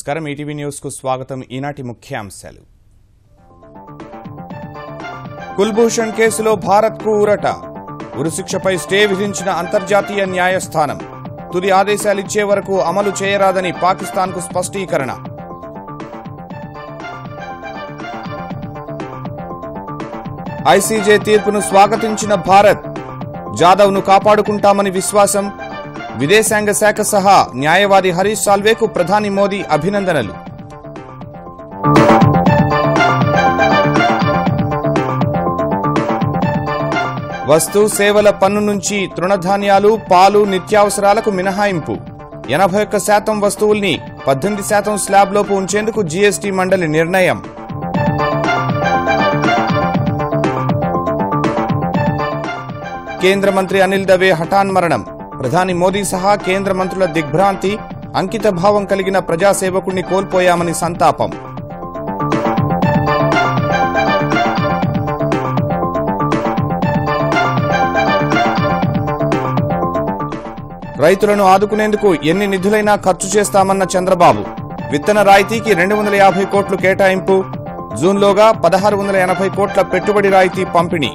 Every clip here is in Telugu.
నమస్కారం ఈటీవీ న్యూస్ కు స్వాగతం ఈనాటి ముఖ్యాంశాలు కుల్భూషణ్ కేసులో భారత్ కు ఊరట ఉరిశిక్షపై స్టే విధించిన అంతర్జాతీయ న్యాయస్థానం తుది ఆదేశాలు ఇచ్చే వరకు అమలు చేయరాదని పాకిస్తాన్ కు స్పష్టీకరణ ఐసీజే తీర్పును స్వాగతించిన భారత్ జాదవ్ ను కాపాడుకుంటామని విశ్వాసం విదేశాంగ శాఖ సహా న్యాయవాది హరీష్ సాల్వేకు ప్రధాని మోదీ అభినందనలు వస్తు సేవల పన్ను నుంచి తృణధాన్యాలు పాలు నిత్యావసరాలకు మినహాయింపు 81% వస్తువుల్ని 18% స్లాబ్లోపు ఉంచేందుకు జీఎస్టీ మండలి నిర్ణయం కేంద్ర మంత్రి అనిల్ దవే హఠాన్ మరణం ప్రధాని మోదీ సహా కేంద్ర మంత్రుల దిగ్భ్రాంతి అంకిత భావం కలిగిన ప్రజాసేవకుణ్ణి కోల్పోయామని సంతాపం రైతులను ఆదుకునేందుకు ఎన్ని నిధులైనా ఖర్చు చేస్తామన్న చంద్రబాబు విత్తన రాయితీకి 250 కోట్లు కేటాయింపు జూన్లోగా 1680 కోట్ల పెట్టుబడి రాయితీ పంపిణీ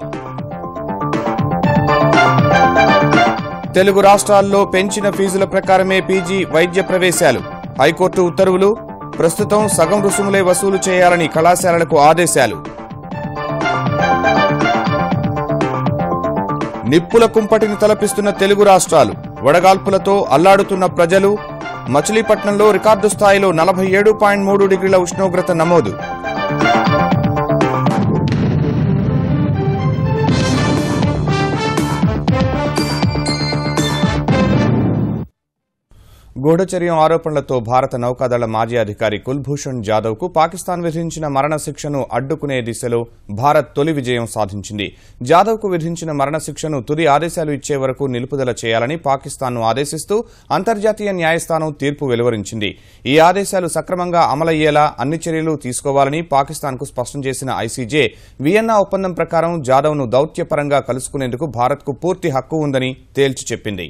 తెలుగు రాష్ట్రాల్లో పెంచిన ఫీజుల ప్రకారమే పీజీ వైద్య ప్రవేశాలు హైకోర్టు ఉత్తర్వులు ప్రస్తుతం సగం రుసుములే వసూలు చేయాలని కళాశాలలకు ఆదేశాలు నిప్పుల కుంపటిని తలపిస్తున్న తెలుగు రాష్ట్రాలు వడగాల్పులతో అల్లాడుతున్న ప్రజలు మచిలీపట్నంలో రికార్డు స్థాయిలో 47.3 డిగ్రీల ఉష్ణోగ్రత నమోదు గూఢచర్యం ఆరోపణలతో భారత నౌకాదళ మాజీ అధికారి కుల్భూషణ్ జాదవ్ కు పాకిస్తాన్ విధించిన మరణశిక్షను అడ్డుకునే దిశలో భారత్ తొలి విజయం సాధించింది జాదవ్ కు విధించిన మరణశిక్షను తుది ఆదేశాలు ఇచ్చే వరకు నిలుపుదల చేయాలని పాకిస్తాన్ను ఆదేశిస్తూ అంతర్జాతీయ న్యాయస్థానం తీర్పు వెలువరించింది ఈ ఆదేశాలు సక్రమంగా అమలయ్యేలా అన్ని చర్యలు తీసుకోవాలని పాకిస్తాన్ కు స్పష్టం చేసిన ఐసీజే వియన్నా ఒప్పందం ప్రకారం జాదవ్ ను దౌత్యపరంగా కలుసుకునేందుకు భారత్ కు పూర్తి హక్కు ఉందని తేల్చి చెప్పింది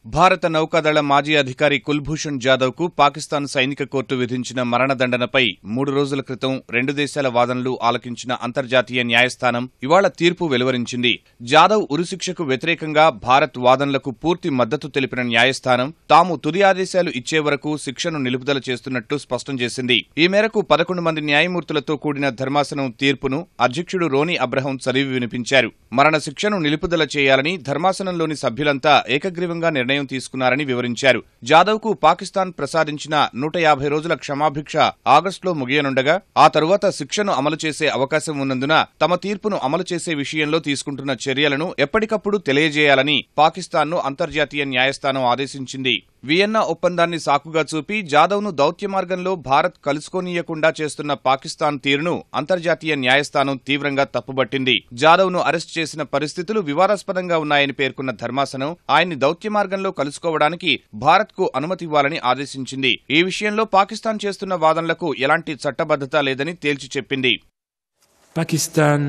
భారత నౌకాదళ మాజీ అధికారి కుల్భూషణ్ జాదవ్ కు పాకిస్తాన్ సైనిక కోర్టు విధించిన మరణదండనపై 3 రోజుల క్రితం 2 దేశాల వాదనలు ఆలకించిన అంతర్జాతీయ న్యాయస్థానం ఇవాళ తీర్పు వెలువరించింది జాదవ్ ఉరిశిక్షకు వ్యతిరేకంగా భారత్ వాదనలకు పూర్తి మద్దతు తెలిపిన న్యాయస్థానం తాము తుది ఆదేశాలు ఇచ్చే వరకు శిక్షను నిలుపుదల చేస్తున్నట్టు స్పష్టం చేసింది ఈ మేరకు 11 మంది న్యాయమూర్తులతో కూడిన ధర్మాసనం తీర్పును అధ్యక్షుడు రోనీ అబ్రహం చదివి వినిపించారు మరణశిక్షను నిలుపుదల చేయాలని ధర్మాసనంలోని సభ్యులంతా ఏకగ్రీవంగా నిర్ణయం తీసుకున్నారని వివరించారు జాదవ్ కు పాకిస్తాన్ ప్రసాదించిన 150 రోజుల క్షమాభిక్ష ఆగస్టులో ముగియనుండగా ఆ తరువాత శిక్షను అమలు చేసే అవకాశం ఉన్నందున తమ తీర్పును అమలు చేసే విషయంలో తీసుకుంటున్న చర్యలను ఎప్పటికప్పుడు తెలియజేయాలని పాకిస్తాన్ను అంతర్జాతీయ న్యాయస్థానం ఆదేశించింది వియన్నా ఒప్పందాన్ని సాకుగా చూపి జాదవ్ ను దౌత్య మార్గంలో భారత్ కలుసుకోనీయకుండా చేస్తున్న పాకిస్తాన్ తీరును అంతర్జాతీయ న్యాయస్థానం తీవ్రంగా తప్పుబట్టింది జాదవ్ ను అరెస్టు చేసిన పరిస్థితులు వివాదాస్పదంగా ఉన్నాయని పేర్కొన్న ధర్మాసనం ఆయన్ని దౌత్య మార్గంలో కలుసుకోవడానికి భారత్ కు అనుమతి ఇవ్వాలని ఆదేశించింది ఈ విషయంలో పాకిస్తాన్ చేస్తున్న వాదనలకు ఎలాంటి చట్టబద్ధత లేదని తేల్చి చెప్పింది Pakistan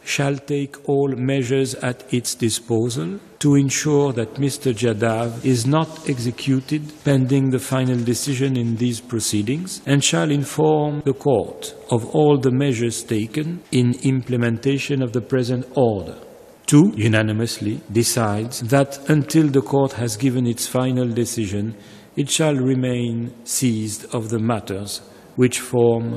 shall take all measures at its disposal to ensure that Mr. Jadav is not executed pending the final decision in these proceedings and shall inform the court of all the measures taken in implementation of the present order. 2. Unanimously decides that until the court has given its final decision, it shall remain seized of the matters which form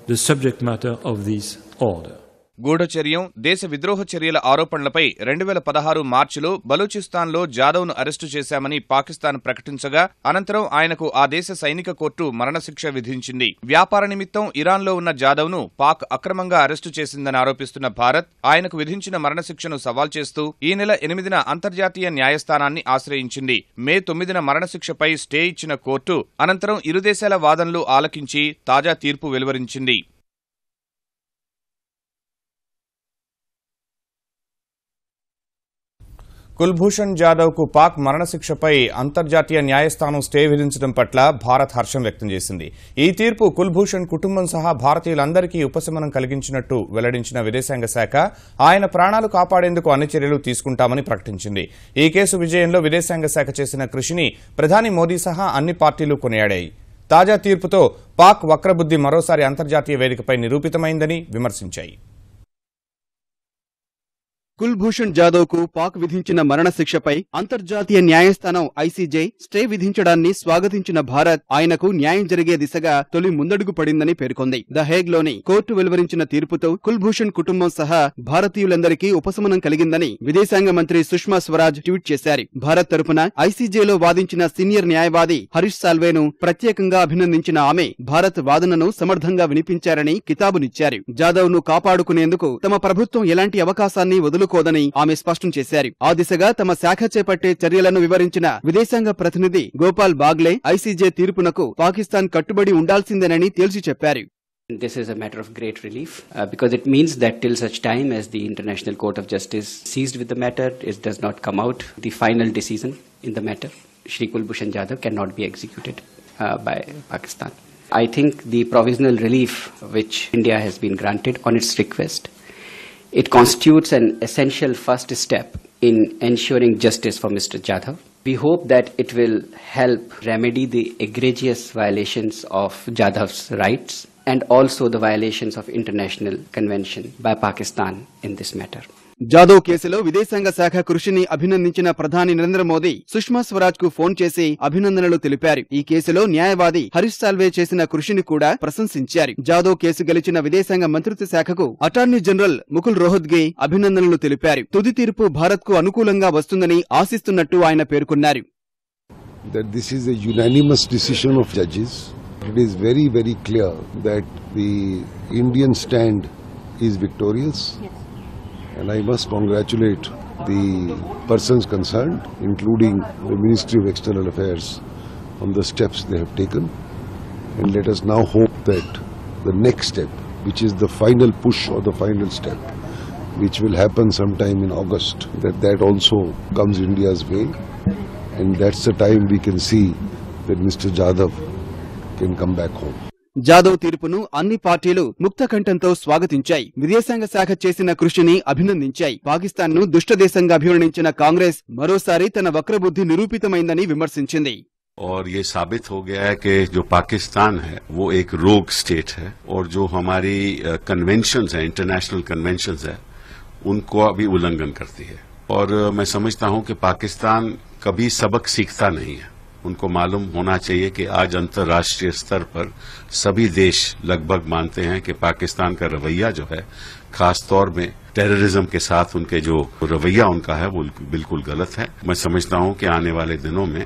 the subject matter of this order. గూఢచర్యం దేశ విద్రోహ చర్యల ఆరోపణలపై 2016 మార్చిలో బలూచిస్తాన్లో జాదవ్ను అరెస్టు చేశామని పాకిస్తాన్ ప్రకటించగా అనంతరం ఆయనకు ఆ దేశ సైనిక కోర్టు మరణశిక్ష విధించింది వ్యాపార నిమిత్తం ఇరాన్లో ఉన్న జాదవ్ను పాక్ అక్రమంగా అరెస్టు చేసిందని ఆరోపిస్తున్న భారత్ ఆయనకు విధించిన మరణశిక్షను సవాల్ చేస్తూ ఈ నెల 8న అంతర్జాతీయ న్యాయస్థానాన్ని ఆశ్రయించింది మే 9న మరణశిక్షపై స్టే ఇచ్చిన కోర్టు అనంతరం ఇరు దేశాల వాదనలు ఆలకించి తాజా తీర్పు వెలువరించింది కుల్భూషణ్ జాదవ్ కు పాక్ మరణశిక్షపై అంతర్జాతీయ న్యాయస్థానం స్టే విధించడం పట్ల భారత్ హర్షం వ్యక్తం చేసింది. ఈ తీర్పు కుల్భూషణ్ కుటుంబం సహా భారతీయులందరికీ ఉపశమనం కలిగించినట్టు వెల్లడించిన విదేశాంగ శాఖ ఆయన ప్రాణాలు కాపాడేందుకు అన్ని చర్యలు తీసుకుంటామని ప్రకటించింది. ఈ కేసు విజయంలో విదేశాంగ శాఖ చేసిన కృషిని ప్రధాని మోదీ సహా అన్ని పార్టీలు కొనియాడాయి. తాజా తీర్పుతో పాక్ వక్రబుద్ది మరోసారి అంతర్జాతీయ వేదికపై నిరూపితమైందని విమర్శించాయి. కుల్భూషణ్ జాదవ్ కు పాక్ విధించిన మరణశిక్షపై అంతర్జాతీయ న్యాయస్థానం ఐసీజే స్టే విధించడాన్ని స్వాగతించిన భారత్ ఆయనకు న్యాయం జరిగే దిశగా తొలి ముందడుగు పడిందని పేర్కొంది. ద హేగ్ లోని కోర్టు వెలువరించిన తీర్పుతో కుల్భూషణ్ కుటుంబం సహా భారతీయులందరికీ ఉపశమనం కలిగిందని విదేశాంగ మంత్రి సుష్మా స్వరాజ్ ట్వీట్ చేశారు. భారత్ తరపున ఐసీజేలో వాదించిన సీనియర్ న్యాయవాది హరీష్ సాల్వేను ప్రత్యేకంగా అభినందించిన ఆమె భారత్ వాదనను సమర్థంగా వినిపించారని కితాబునిచ్చారు. జాదవ్ ను కాపాడుకునేందుకు తమ ప్రభుత్వం ఎలాంటి అవకాశాన్ని కోదని ఆమె స్పష్టం చేశారు. ఆ దిశగా తమ శాఖ చేపట్టే చర్యలను వివరించిన విదేశాంగ ప్రతినిధి గోపాల్ బాగ్లే ఐసీజే తీర్పునకు పాకిస్తాన్ కట్టుబడి ఉండాల్సిందేనని తేల్చి చెప్పారు. This is a matter of great relief because it means that till such time as the International Court of Justice seized with the matter, it does not come out the final decision in the matter, Shri Kulbhushan Jadhav cannot be executed by Pakistan. I think the provisional relief which India has been granted on its request, it constitutes an essential first step in ensuring justice for Mr. Jadhav. We hope that it will help remedy the egregious violations of Jadhav's rights and also the violations of international convention by Pakistan in this matter. Jadhav కేసులో విదేశాంగ శాఖ కృషిని అభినందించిన ప్రధాని నరేంద్ర మోదీ సుష్మా స్వరాజ్ కు ఫోన్ చేసి అభినందనలు తెలిపారు. ఈ కేసులో న్యాయవాది హరీష్ సాల్వే చేసిన కృషిని కూడా ప్రశంసించారు. జాదవ్ కేసు గెలిచిన విదేశాంగ మంత్రిత్వ శాఖకు అటార్నీ జనరల్ ముకుల్ రోహత్గి అభినందనలు తెలిపారు. తుది తీర్పు భారత్ కు అనుకూలంగా వస్తుందని ఆశిస్తున్నట్టు ఆయన పేర్కొన్నారు. That this is a unanimous decision of judges. It is very, very clear that the Indian stand is victorious. Yes. And I must congratulate the persons concerned, including the Ministry of External Affairs, on the steps they have taken. And let us now hope that the next step, which is the final push or the final step, which will happen sometime in August, that also comes India's way. And that's the time we can see that Mr. Jadhav can come back home. Jadhav తీర్పును అన్ని పార్టీలు ముక్తకంఠంతో స్వాగతించాయి. విదేశాంగ శాఖ చేసిన కృషిని అభినందించాయి. పాకిస్తాన్ ను దుష్టదేశంగా అభివర్ణించిన కాంగ్రెస్ మరోసారి తన వక్రబుద్ధి నిరూపితమైందని విమర్శించింది. और ये साबित हो गया है कि जो पाकिस्तान है वो एक रोग स्टेट है और जो हमारी कन्वेंशंस है, इंटरनेशनल कन्वेंशंस है, उनको अभी उल्लंघन करती है. और मैं समझता हूं कि पाकिस्तान कभी सबक सीखता नहीं है. उनको मालूम होना चाहिए कि आज अंतर्राष्ट्रीय स्तर पर सभी देश लगभग मानते हैं कि पाकिस्तान का रवैया जो है, खास तौर में टेररिज्म के साथ उनके जो रवैया उनका है वो बिल्कुल गलत है. मैं समझता हूं कि आने वाले दिनों में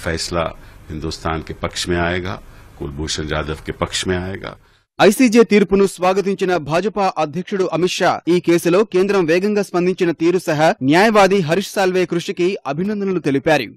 फैसला हिंदुस्तान के पक्ष में आएगा, कुलभूषण जाधव के पक्ष में आएगा. ఐసీజే తీర్పును స్వాగతించిన భాజపా అధ్యక్షుడు అమిత్ షా ఈ కేసులో కేంద్రం వేగంగా స్పందించిన తీరు సహా న్యాయవాది హరీష్ సాల్వే కృషికి అభినందనలు తెలిపారు.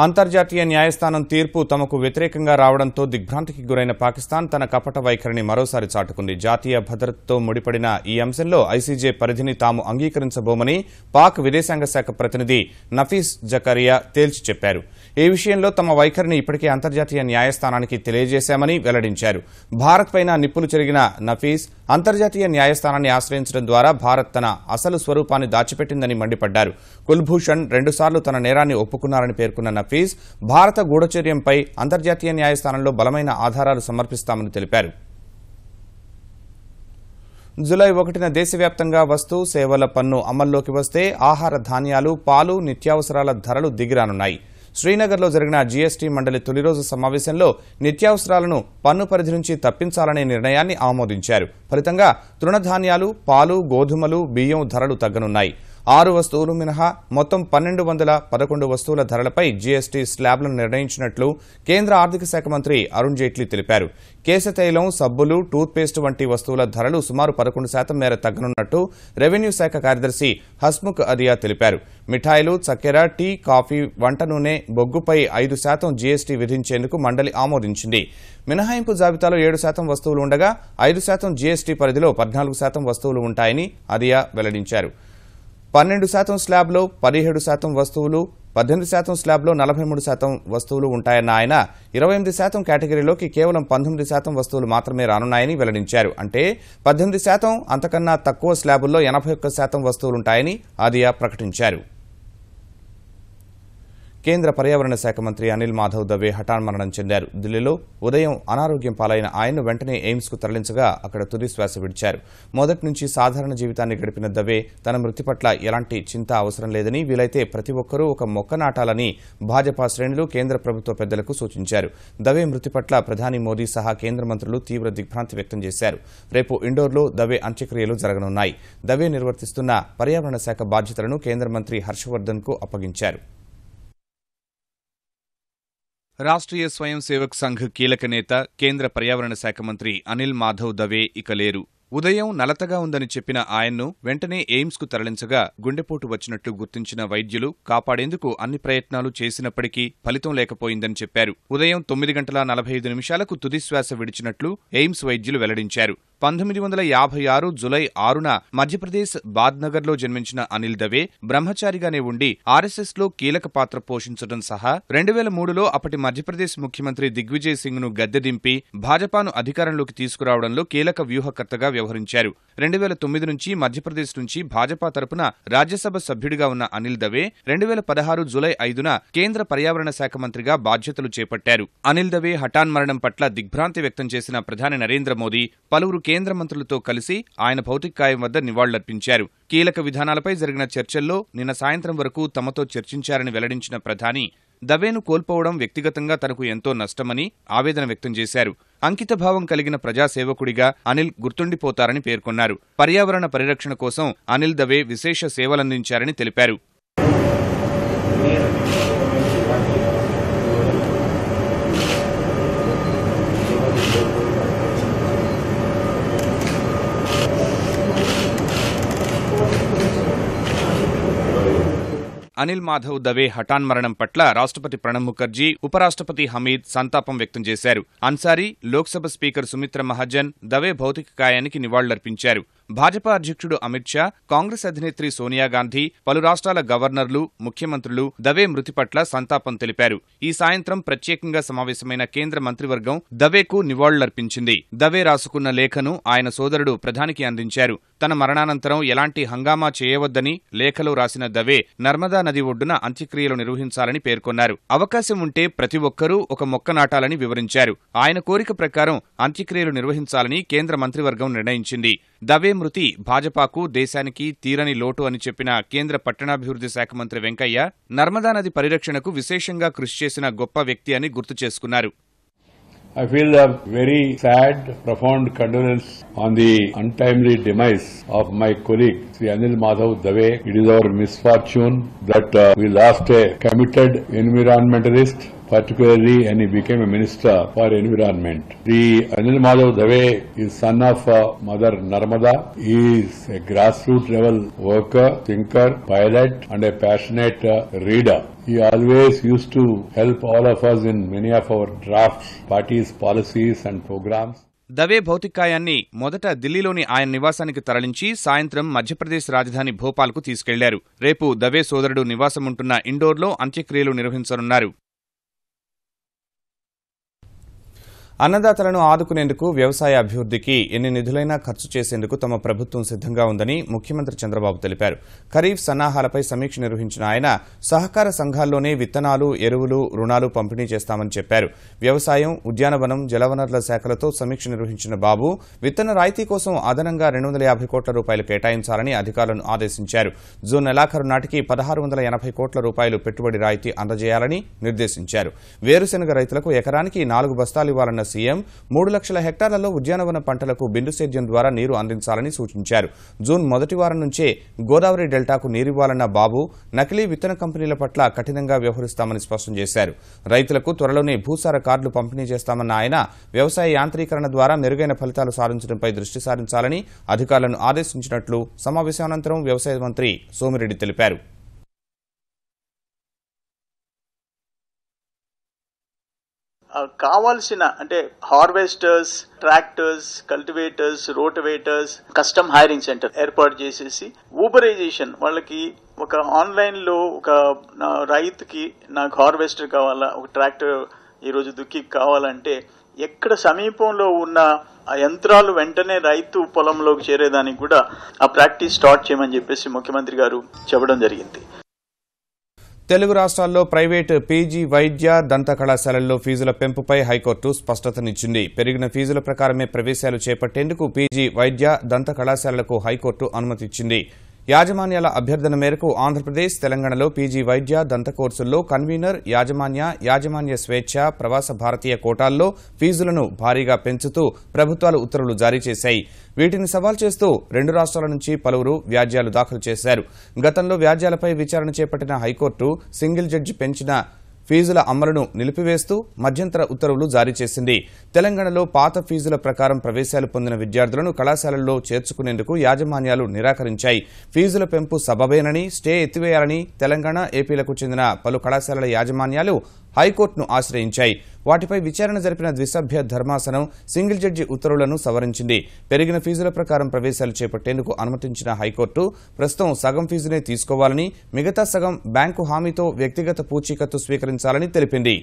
అంతర్జాతీయ న్యాయస్థానం తీర్పు తమకు వ్యతిరేకంగా రావడంతో దిగ్భ్రాంతికి గురైన పాకిస్తాన్ తన కపట వైఖరిని మరోసారి చాటుకుంది. జాతీయ భద్రతతో ముడిపడిన ఈ అంశంలో ఐసీజే పరిధిని తాము అంగీకరించబోమని పాక్ విదేశాంగ శాఖ ప్రతినిధి నఫీస్ జకరియా తేల్చి చెప్పారు. ఈ విషయంలో తమ వైఖరిని ఇప్పటికే అంతర్జాతీయ న్యాయస్థానానికి తెలియజేశామని వెల్లడించారు. భారత్ పైన నిప్పులు చెరిగిన నఫీస్ అంతర్జాతీయ న్యాయస్థానాన్ని ఆశ్రయించడం ద్వారా భారత్ తన అసలు స్వరూపాన్ని దాచిపెట్టిందని మండిపడ్డారు. కుల్భూషణ్ రెండుసార్లు తన నేరాన్ని ఒప్పుకున్నారని పేర్కొన్న నఫీస్ భారత గూఢచర్యంపై అంతర్జాతీయ న్యాయస్థానంలో బలమైన ఆధారాలు సమర్పిస్తామని తెలిపారు. జులై 1న దేశవ్యాప్తంగా వస్తు సేవల పన్ను అమల్లోకి వస్తే ఆహార ధాన్యాలు, పాలు, నిత్యావసరాల ధరలు దిగిరానున్నాయి. శ్రీనగర్లో జరిగిన జీఎస్టీ మండలి తొలి రోజు సమావేశంలో నిత్యావసరాలను పన్ను పరిధి నుంచి తప్పించాలనే నిర్ణయాన్ని ఆమోదించారు. ఫలితంగా తృణధాన్యాలు, పాలు, గోధుమలు, బియ్యం ధరలు తగ్గనున్నాయి. 6 వస్తువులు మినహా మొత్తం 1211 వస్తువుల ధరలపై జీఎస్టీ స్లాబ్లను నిర్ణయించినట్లు కేంద్ర ఆర్థిక శాఖ మంత్రి అరుణ్ జైట్లీ తెలిపారు. కేశతైలం, సబ్బులు, టూత్పేస్ట్ వంటి వస్తువుల ధరలు సుమారు 11% మేర తగ్గనున్నట్టు రెవెన్యూ శాఖ కార్యదర్శి హస్ముఖ్ అదియా తెలిపారు. మిఠాయిలు, చక్కెర, టీ, కాఫీ, వంట నూనె, బొగ్గుపై 5% జీఎస్టీ విధించేందుకు మండలి ఆమోదించింది. మినహాయింపు జాబితాలో 7% వస్తువులు ఉండగా 5% జీఎస్టీ పరిధిలో 14% వస్తువులు ఉంటాయని అదియా వెల్లడించారు. 12% స్లాబ్లో 17% వస్తువులు, 18% స్లాబ్లో 43% వస్తువులు ఉంటాయన్న ఆయన 28% కేటగిరీలోకి కేవలం 19% వస్తువులు మాత్రమే రానున్నాయని వెల్లడించారు. అంటే 18% అంతకన్నా తక్కువ స్లాబుల్లో 81% వస్తువులుంటాయని ఆదియా ప్రకటించారు. కేంద్ర పర్యావరణ శాఖ మంత్రి అనిల్ మాధవ్ దవే హఠాన్మరణం చెందారు. ఢిల్లీలో ఉదయం అనారోగ్యం పాలైన ఆయన్ను వెంటనే ఎయిమ్స్ కు తరలించగా అక్కడ తుది శ్వాస విడిచారు. మొదటి నుంచి సాధారణ జీవితాన్ని గడిపిన దవే తన మృతి పట్ల ఎలాంటి చింత అవసరం లేదని, వీలైతే ప్రతి ఒక్కరూ ఒక మొక్క నాటాలని భాజపా శ్రేణులు కేంద్ర ప్రభుత్వ పెద్దలకు సూచించారు. దవే మృతి పట్ల ప్రధాని మోదీ సహా కేంద్ర మంత్రులు తీవ్ర దిగ్భ్రాంతి వ్యక్తం చేశారు. రేపు ఇండోర్లో దవే అంత్యక్రియలు జరగనున్నాయి. దవే నిర్వర్తిస్తున్న పర్యావరణ శాఖ బాధ్యతలను కేంద్ర మంత్రి హర్షవర్ధన్ కు అప్పగించారు. రాష్ట్రీయ స్వయం సేవక్ సంఘ్ కీలక నేత, కేంద్ర పర్యావరణ శాఖ మంత్రి అనిల్ మాధవ్ దవే ఇక లేరు. ఉదయం నలతగా ఉందని చెప్పిన ఆయన్ను వెంటనే ఎయిమ్స్ కు తరలించగా గుండెపోటు వచ్చినట్లు గుర్తించిన వైద్యులు కాపాడేందుకు అన్ని ప్రయత్నాలు చేసినప్పటికీ ఫలితం లేకపోయిందని చెప్పారు. ఉదయం 9:45 తుదిశ్వాస విడిచినట్లు ఎయిమ్స్ వైద్యులు వెల్లడించారు. 1956 జులై 6న మధ్యప్రదేశ్ బాద్నగర్లో జన్మించిన అనిల్ దవే బ్రహ్మచారిగానే ఉండి ఆర్ఎస్ఎస్లో కీలక పాత్ర పోషించడం సహా 2003లో అప్పటి మధ్యప్రదేశ్ ముఖ్యమంత్రి దిగ్విజయ్ సింగ్ను గద్దెదింపి భాజపాను అధికారంలోకి తీసుకురావడంలో కీలక వ్యూహకర్తగా వ్యవహరించారు. 2009 నుంచి మధ్యప్రదేశ్ నుంచి భాజపా తరపున రాజ్యసభ సభ్యుడిగా ఉన్న అనిల్ దవే 2016 జులై 5న కేంద్ర పర్యావరణ శాఖ మంత్రిగా బాధ్యతలు చేపట్టారు. అనిల్ దవే హఠాన్మరణం పట్ల దిగ్భ్రాంతి వ్యక్తం చేసిన ప్రధాని నరేంద్ర మోదీ పలువురు కేంద్ర మంత్రులతో కలిసి ఆయన భౌతికకాయం వద్ద నివాళులర్పించారు. కీలక విధానాలపై జరిగిన చర్చల్లో నిన్న సాయంత్రం వరకు తమతో చర్చించారని వెల్లడించిన ప్రధాని దవేను కోల్పోవడం వ్యక్తిగతంగా తనకు ఎంతో నష్టమని ఆవేదన వ్యక్తం చేశారు. అంకితభావం కలిగిన ప్రజాసేవకుడిగా అనిల్ గుర్తుండిపోతారని పేర్కొన్నారు. పర్యావరణ పరిరక్షణ కోసం అనిల్ దవే విశేష సేవలందించారని తెలిపారు. అనిల్ మాధవ్ దవే హఠాన్మరణం పట్ల రాష్ట్రపతి ప్రణబ్ ముఖర్జీ, ఉపరాష్ట్రపతి హమీద్ సంతాపం వ్యక్తం చేశారు. అన్సారీ, లోక్సభ స్పీకర్ సుమిత్రా మహాజన్ దవే భౌతిక కాయానికి నివాళులర్పించారు. భాజపా అధ్యక్షుడు అమిత్ షా, కాంగ్రెస్ అధినేత్రి సోనియా గాంధీ, పలు రాష్ట్రాల గవర్నర్లు, ముఖ్యమంత్రులు దవే మృతి పట్ల సంతాపం తెలిపారు. ఈ సాయంత్రం ప్రత్యేకంగా సమావేశమైన కేంద్ర మంత్రివర్గం దవేకు నివాళులర్పించింది. దవే రాసుకున్న లేఖను ఆయన సోదరుడు ప్రధానికి అందించారు. తన మరణానంతరం ఎలాంటి హంగామా చేయవద్దని లేఖలో రాసిన దవే నర్మదా నది ఒడ్డున అంత్యక్రియలు నిర్వహించాలని పేర్కొన్నారు. అవకాశం ఉంటే ప్రతి ఒక్కరూ ఒక మొక్క నాటాలని వివరించారు. ఆయన కోరిక ప్రకారం అంత్యక్రియలు నిర్వహించాలని కేంద్ర మంత్రివర్గం నిర్ణయించింది. దవే మృతి భాజపాకు, దేశానికి తీరని లోటు అని చెప్పిన కేంద్ర పట్టణాభివృద్ధి శాఖ మంత్రి వెంకయ్య నర్మదా నది పరిరక్షణకు విశేషంగా కృషి చేసిన గొప్ప వ్యక్తి అని గుర్తు చేసుకున్నారు. I feel a very sad, profound condolence on the untimely demise of my colleague, Sri Anil Madhav Dave. It is our misfortune that we lost a committed environmentalist, particularly when he became a minister for environment. The Anil Madhav Dave is son of Mother Narmada. He is a grassroots level worker, thinker, pilot and a passionate reader. He always used to help all of us in many of our drafts, parties, policies and programs. Dave భౌతికాయాన్ని మొదట ఢిల్లీలోని ఆయన నివాసానికి తరలించి సాయంత్రం మధ్యప్రదేశ్ రాజధాని భోపాల్కు తీసుకెళ్లారు. రేపు దవే సోదరుడు నివాసముంటున్న ఇండోర్లో అంత్యక్రియలు నిర్వహించనున్నారు. అన్నదాతలను ఆదుకునేందుకు, వ్యవసాయ అభివృద్ధికి ఎన్ని నిధులైనా ఖర్చు చేసేందుకు తమ ప్రభుత్వం సిద్ధంగా ఉందని ముఖ్యమంత్రి చంద్రబాబు తెలిపారు. ఖరీఫ్ సన్నాహాలపై సమీక్ష నిర్వహించిన ఆయన సహకార సంఘాల్లోనే విత్తనాలు, ఎరువులు, రుణాలు పంపిణీ చేస్తామని చెప్పారు. వ్యవసాయం, ఉద్యానవనం, జలవనరుల శాఖలతో సమీక్ష నిర్వహించిన బాబు విత్తన రాయితీ కోసం అదనంగా 250 కోట్ల రూపాయలు కేటాయించాలని అధికారులను ఆదేశించారు. జూన్ నెలాఖరు నాటికి 1680 కోట్ల రూపాయలు పెట్టుబడి రాయితీ అందజేయాలని నిర్దేశించారు. వేరుశెనగ రైతులకు ఎకరానికి 4 బస్తాలు ఇవ్వాలన్న సీఎం 3 లక్షల హెక్టార్లలో ఉద్యానవన పంటలకు బిందు సేద్యం ద్వారా నీరు అందించాలని సూచించారు. జూన్ మొదటి వారం నుంచే గోదావరి డెల్టాకు నీరివ్వాలన్న బాబు నకిలీ విత్తన కంపెనీల పట్ల కఠినంగా వ్యవహరిస్తామని స్పష్టం చేశారు. రైతులకు త్వరలోనే భూసార కార్డులు పంపిణీ చేస్తామన్న ఆయన వ్యవసాయ యాంత్రీకరణ ద్వారా మెరుగైన ఫలితాలు సాధించడంపై దృష్టి సారించాలని అధికారులను ఆదేశించినట్లు సమావేశానంతరం వ్యవసాయ మంత్రి సోమిరెడ్డి తెలిపారు. కావాల్సిన అంటే harvesters, tractors, cultivators, rotavators, custom hiring centre ఏర్పాటు చేసేసి ఊబరైజేషన్ వాళ్ళకి ఒక ఆన్లైన్ లో ఒక రైతుకి నాకు హార్వెస్టర్ కావాలా, ఒక ట్రాక్టర్ ఈ రోజు దుక్కి కావాలంటే ఎక్కడ సమీపంలో ఉన్న ఆ యంత్రాలు వెంటనే రైతు పొలంలోకి చేరేదానికి కూడా ఆ ప్రాక్టీస్ స్టార్ట్ చేయమని చెప్పేసి ముఖ్యమంత్రి గారు చెప్పడం జరిగింది. తెలుగు రాష్ట్రాల్లో ప్రైవేటు పీజీ వైద్య దంత కళాశాలల్లో ఫీజుల పెంపుపై హైకోర్టు స్పష్టతనిచ్చింది. పెరిగిన ఫీజుల ప్రకారమే ప్రవేశాలు చేపట్టేందుకు పీజీ వైద్య దంత కళాశాలలకు హైకోర్టు అనుమతిచ్చింది. యాజమాన్యాల అభ్యర్థన మేరకు ఆంధ్రప్రదేశ్, తెలంగాణలో పీజీ వైద్య దంత కోర్సుల్లో కన్వీనర్, యాజమాన్య స్వేచ్ఛ, ప్రవాస భారతీయ కోటాల్లో ఫీజులను భారీగా పెంచుతూ ప్రభుత్వాలు ఉత్తర్వులు జారీ చేశాయి. వీటిని సవాల్ చేస్తూ 2 రాష్ట్రాల నుంచి పలువురు వ్యాజ్యాలు దాఖలు చేశారు. గతంలో వ్యాజ్యాలపై విచారణ చేపట్టిన హైకోర్టు సింగిల్ జడ్జి పెంచిన ఫీజుల అమలును నిలిపివేస్తూ మధ్యంతర ఉత్తర్వులు జారీ చేసింది. తెలంగాణలో పాత ఫీజుల ప్రకారం ప్రవేశాలు పొందిన విద్యార్థులను కళాశాలల్లో చేర్చుకునేందుకు యాజమాన్యాలు నిరాకరించాయి. ఫీజుల పెంపు సబబేనని, స్టే ఎత్తివేయాలని తెలంగాణ, ఏపీలకు చెందిన పలు కళాశాలల యాజమాన్యాలు హైకోర్టును ఆశ్రయించాయి. వాటిపై విచారణ జరిపిన ద్విసభ్య ధర్మాసనం సింగిల్ జడ్జి ఉత్తర్వులను సవరించింది. పెరిగిన ఫీజుల ప్రకారం ప్రవేశాలు చేపట్టేందుకు అనుమతించిన హైకోర్టు ప్రస్తుతం సగం ఫీజునే తీసుకోవాలని, మిగతా సగం బ్యాంకు హామీతో వ్యక్తిగత పూచీకత్తు స్వీకరించాలని తెలిపింది.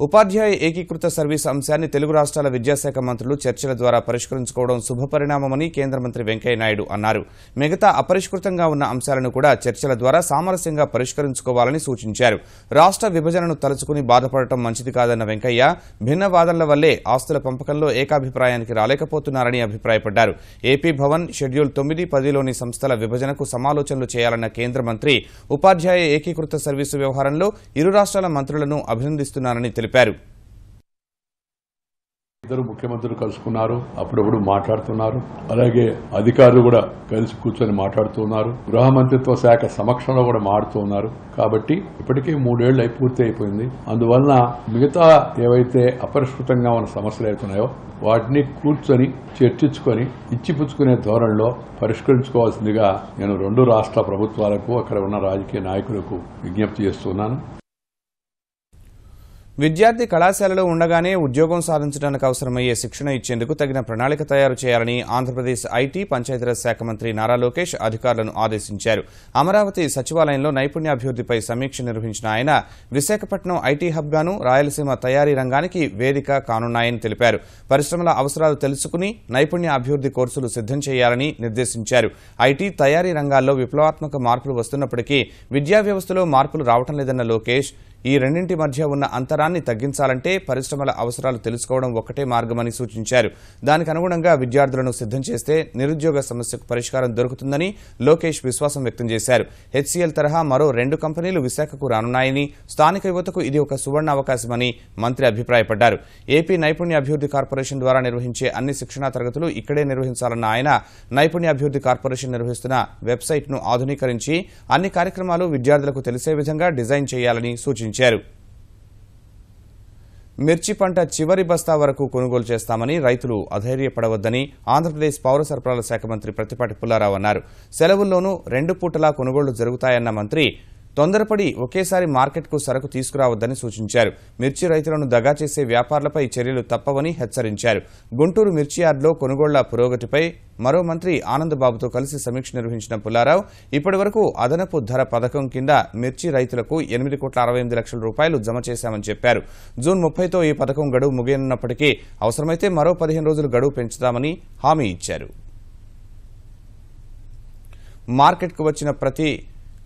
ఉపాధ్యాయ ఏకీకృత సర్వీస్ అంశాన్ని తెలుగు రాష్ట్రాల విద్యాశాఖ మంత్రులు చర్చల ద్వారా పరిష్కరించుకోవడం శుభపరిణామమని కేంద్ర మంత్రి వెంకయ్యనాయుడు అన్నారు. మిగతా అపరిష్కృతంగా ఉన్న అంశాలను కూడా చర్చల ద్వారా సామరస్యంగా పరిష్కరించుకోవాలని సూచించారు. రాష్ట్ర విభజనను తలుచుకుని బాధపడటం మంచిది కాదన్న వెంకయ్య భిన్న వాదనల వల్లే ఆస్తుల పంపకంలో ఏకాభిప్రాయానికి రాలేకపోతున్నారని అభిప్రాయపడ్డారు. ఏపీ భవన్ షెడ్యూల్ 9, 10లోని సంస్థల విభజనకు సమాలోచనలు చేయాలన్న కేంద్ర మంత్రి ఉపాధ్యాయ ఏకీకృత సర్వీసు వ్యవహారంలో ఇరు రాష్ట్రాల మంత్రులను అభినందిస్తున్నారని తెలిపారు. ఇద్దరు ముఖ్యమంత్రులు కలుసుకున్నారు, అప్పుడప్పుడు మాట్లాడుతున్నారు. అలాగే అధికారులు కూడా కలిసి కూర్చొని మాట్లాడుతున్నారు. గృహ మంత్రిత్వ శాఖ సమక్షంలో కూడా మాట్లాడుతున్నారు. కాబట్టి ఇప్పటికే 3 ఏళ్లు పూర్తి అయిపోయింది. అందువలన మిగతా ఏవైతే అపరిష్కృతంగా ఉన్న సమస్యలు అవుతున్నాయో వాటిని కూర్చొని చర్చించుకొని ఇచ్చిపుచ్చుకునే ధోరణిలో పరిష్కరించుకోవాల్సిందిగా నేను 2 రాష్ట్ర ప్రభుత్వాలకు, అక్కడ ఉన్న రాజకీయ నాయకులకు విజ్ఞప్తి చేస్తున్నాను. విద్యార్థి కళాశాలలో ఉండగానే ఉద్యోగం సాధించడానికి అవసరమయ్యే శిక్షణ ఇచ్చేందుకు తగిన ప్రణాళిక తయారు చేయాలని ఆంధ్రప్రదేశ్ ఐటీ, పంచాయతీరాజ్ శాఖ మంత్రి నారా లోకేష్ అధికారులను ఆదేశించారు. అమరావతి సచివాలయంలో నైపుణ్యాభివృద్దిపై సమీక్ష నిర్వహించిన ఆయన విశాఖపట్నం ఐటీ హబ్గాను, రాయలసీమ తయారీ రంగానికి వేదిక కానున్నాయని తెలిపారు. పరిశ్రమల అవసరాలు తెలుసుకుని నైపుణ్య అభివృద్ది కోర్సులు సిద్దం చేయాలని నిర్దేశించారు. ఐటీ, తయారీ రంగాల్లో విప్లవాత్మక మార్పులు వస్తున్నప్పటికీ విద్యా వ్యవస్థలో మార్పులు రావటం లేదన్న లోకేష్ ఈ రెండింటి మధ్య ఉన్న అంతరాన్ని తగ్గించాలంటే పరిశ్రమల అవసరాలు తెలుసుకోవడం ఒక్కటే మార్గమని సూచించారు. దానికి అనుగుణంగా విద్యార్థులను సిద్దం చేస్తే నిరుద్యోగ సమస్యకు పరిష్కారం దొరుకుతుందని లోకేష్ విశ్వాసం వ్యక్తం చేశారు. హెచ్సీఎల్ తరహా మరో 2 కంపెనీలు విశాఖకు రానున్నాయని, స్థానిక యువతకు ఇది ఒక సువర్ణ అవకాశమని మంత్రి అభిప్రాయపడ్డారు. ఏపీ నైపుణ్య అభివృద్ది కార్పొరేషన్ ద్వారా నిర్వహించే అన్ని శిక్షణా తరగతులు ఇక్కడే నిర్వహించాలన్న ఆయన నైపుణ్య అభివృద్ది కార్పొరేషన్ నిర్వహిస్తున్న వెబ్సైట్ను ఆధునీకరించి అన్ని కార్యక్రమాలు విద్యార్థులకు తెలిసే విధంగా డిజైన్ చేయాలని సూచించారు. మిర్చి పంట చివరి బస్తా వరకు కొనుగోలు చేస్తామని రైతులు అధైర్యపడవద్దని ఆంధ్రప్రదేశ్ పౌర సరఫరాల శాఖ మంత్రి ప్రత్తిపాటి పుల్లారావు అన్నారు. సెలవుల్లోనూ 2 పూటలా కొనుగోళ్లు జరుగుతాయన్న మంత్రి తొందరపడి ఒకేసారి మార్కెట్కు సరకు తీసుకురావద్దని సూచించారు. మిర్చి రైతులను దగా చేసే వ్యాపారులపై చర్యలు తప్పవని హెచ్చరించారు. గుంటూరు మిర్చి యార్డులో కొనుగోళ్ల పురోగతిపై మరో మంత్రి ఆనందబాబుతో కలిసి సమీక్ష నిర్వహించిన పుల్లారావు ఇప్పటివరకు అదనపు ధర పథకం కింద మిర్చి రైతులకు 8,68,00,000 జమ చేశామని చెప్పారు. జూన్ 30తో ఈ పథకం గడువు ముగియనున్నప్పటికీ అవసరమైతే మరో 15 రోజులు గడువు పెంచుతామని హామీ ఇచ్చారు. మార్కెట్కు వచ్చిన ప్రతి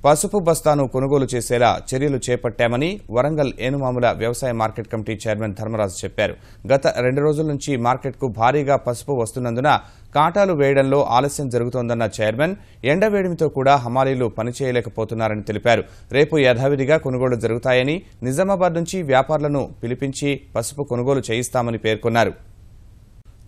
పసుపు బస్తాను కొనుగోలు చేసేలా చర్యలు చేపట్టామని వరంగల్ ఏనుమాముల వ్యవసాయ మార్కెట్ కమిటీ చైర్మన్ ధర్మరాజు చెప్పారు. గత 2 రోజుల నుంచి మార్కెట్కు భారీగా పసుపు వస్తున్నందున కాటాలు వేయడంలో ఆలస్యం జరుగుతోందన్న చైర్మన్ ఎండవేడిమితో కూడా హమాలీలు పనిచేయలేకపోతున్నారని తెలిపారు. రేపు యథావిధిగా కొనుగోలు జరుగుతాయని, నిజామాబాద్ నుంచి వ్యాపారులను పిలిపించి పసుపు కొనుగోలు చేయిస్తామని పేర్కొన్నారు.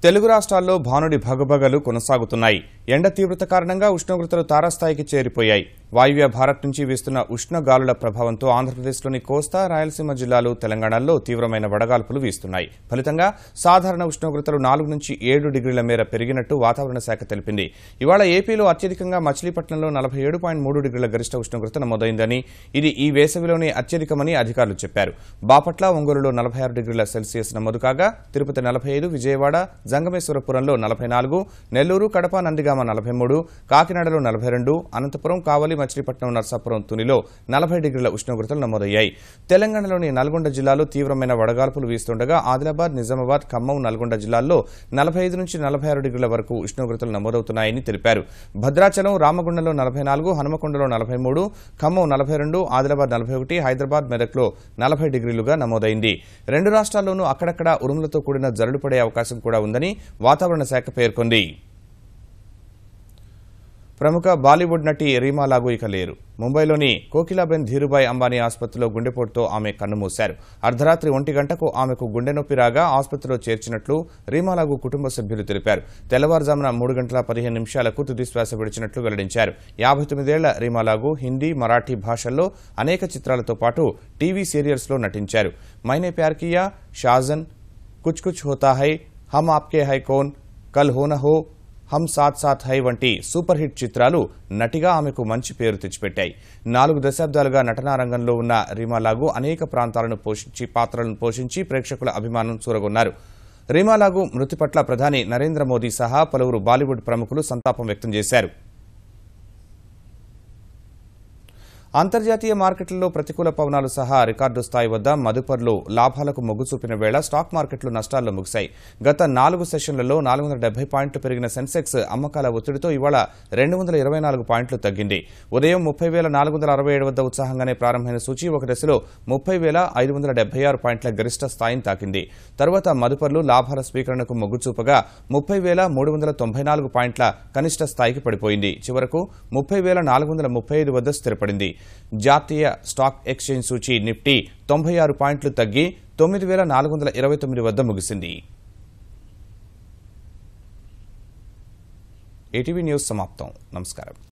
తెలుగు రాష్ట్రాల్లో భానుడి భగభగలు కొనసాగుతున్నాయి. ఎండ తీవ్రత కారణంగా ఉష్ణోగ్రతలు తారాస్థాయికి చేరిపోయాయి. వాయువ్య భారత్ నుంచి వీస్తున్న ఉష్ణగాలుల ప్రభావంతో ఆంధ్రప్రదేశ్లోని కోస్తా, రాయలసీమ జిల్లాలు, తెలంగాణలో తీవ్రమైన వడగాల్పులు వీస్తున్నాయి. ఫలితంగా సాధారణ ఉష్ణోగ్రతలు 4 నుంచి 7 డిగ్రీల మేర పెరిగినట్టు వాతావరణ శాఖ తెలిపింది. ఇవాళ ఏపీలో అత్యధికంగా మచిలీపట్నంలో 47.3 డిగ్రీల గరిష్ట ఉష్ణోగ్రత నమోదైందని, ఇది ఈ వేసవిలోనే అత్యధికమని అధికారులు చెప్పారు. బాపట్ల, ఒంగోలులో 46 డిగ్రీల సెల్సియస్ నమోదు కాగా తిరుపతి 45, విజయవాడ, జంగమేశ్వరపురంలో 44, నెల్లూరు, కడప, నందిగామ 43, కాకినాడలో 42, అనంతపురం, కావలి, మచిలీపట్నం, నర్సాపురం, తునిలో 40 డిగ్రీల ఉష్ణోగ్రతలు నమోదయ్యాయి. తెలంగాణలోని నల్గొండ జిల్లాలో తీవ్రమైన వడగాల్పులు వీస్తుండగా ఆదిలాబాద్, నిజామాబాద్, ఖమ్మం, నల్గొండ జిల్లాల్లో 45 నుంచి 46 డిగ్రీల వరకు ఉష్ణోగ్రతలు నమోదవుతున్నాయని తెలిపారు. భద్రాచలం, రామగుండంలో 44, హనుమకొండలో 43, ఖమ్మం 42, ఆదిలాబాద్ 41, హైదరాబాద్, మెదక్లో 40 డిగ్రీలుగా నమోదైంది. రెండు రాష్ట్రాల్లోనూ అక్కడక్కడా ఉరుములతో కూడిన జల్లులు పడే అవకాశం కూడా ఉందని వాతావరణ శాఖ పేర్కొంది. ప్రముఖ బాలీవుడ్ నటి రీమా లాగు ఇక లేరు. ముంబైలోని కోకిలాబెన్ ధీరుభాయ్ అంబానీ ఆసుపత్రిలో గుండెపోటుతో ఆమె కన్నుమూశారు. అర్ధరాత్రి 1 గంటకు ఆమెకు గుండె నొప్పి రాగా ఆసుపత్రిలో చేర్చినట్లు రీమా లాగు కుటుంబ సభ్యులు తెలిపారు. తెల్లవారుజామున 3 గంటల 15 నిమిషాలకు తుది శ్వాస విడిచినట్లు వెల్లడించారు. 59 ఏళ్ల రీమా లాగు హిందీ, మరాఠీ భాషల్లో అనేక చిత్రాలతో పాటు టీవీ సీరియల్స్లో నటించారు. మైనే ప్యార్ కియా, షాజన్, కుచ్ కుచ్ హోతా హై, హమ్ ఆప్కే హై కౌన్, కల్ హో నా హో, హమ్ సాత్ సాత్ హై వంటి సూపర్ హిట్ చిత్రాలు నటిగా ఆమెకు మంచి పేరు తెచ్చిపెట్టాయి. 4 దశాబ్దాలుగా నటనా రంగంలో ఉన్న రీమా లాగు అనేక పాత్రలను పోషించి ప్రేక్షకుల అభిమానం చూరగొన్నారు. రీమా లాగు మృతి పట్ల ప్రధాని నరేంద్ర మోదీ సహా పలువురు బాలీవుడ్ ప్రముఖులు సంతాపం వ్యక్తం చేశారు. అంతర్జాతీయ మార్కెట్లలో ప్రతికూల పవనాలు సహా రికార్డు స్థాయి వద్ద మదుపర్లు లాభాలకు మొగ్గు చూపిన వేళ స్టాక్ మార్కెట్లు నష్టాల్లో ముగిశాయి. గత 4 సెషన్లలో 470 పాయింట్లు పెరిగిన సెన్సెక్స్ అమ్మకాల ఒత్తిడితో ఇవాళ 224 పాయింట్లు తగ్గింది. ఉదయం 30,467 వద్ద ఉత్సాహంగానే ప్రారంభమైన సూచీ ఒక దశలో 30,576 పాయింట్ల గరిష్ట స్థాయిని తాకింది. తరువాత మదుపర్లు లాభాల స్వీకరణకు మొగ్గు చూపగా 30,394 పాయింట్ల కనిష్ట స్థాయికి పడిపోయింది. చివరకు 30,435 వద్ద స్థిరపడింది. జాతీయ స్టాక్ ఎక్స్చేంజ్ సూచీ నిఫ్టీ 96 పాయింట్లు తగ్గి 9,429 వద్ద ముగిసింది. ఏటీవీ న్యూస్ సమాప్తం. నమస్కారం.